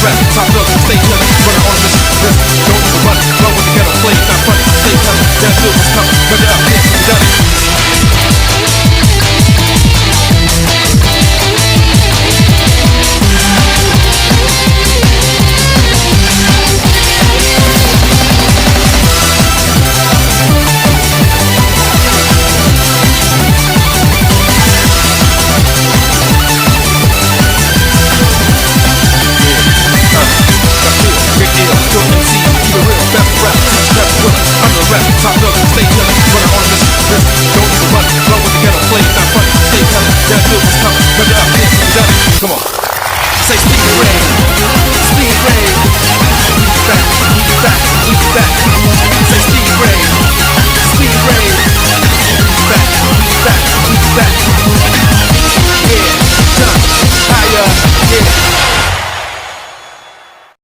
rap, top up, stay coming, running on this, don't even run, run with the ghetto flames, not funny, stay coming, that good was coming, run it up, yeah, we done it. Top up, stay coming, running on this, don't even run, run with the ghetto flames, not funny, stay coming, that good was coming, run it up, yeah, we done it, come on. Say speed rain, we back, we back, we back. Say speed rain, we back, we back, we back. Yeah, jump higher, yeah.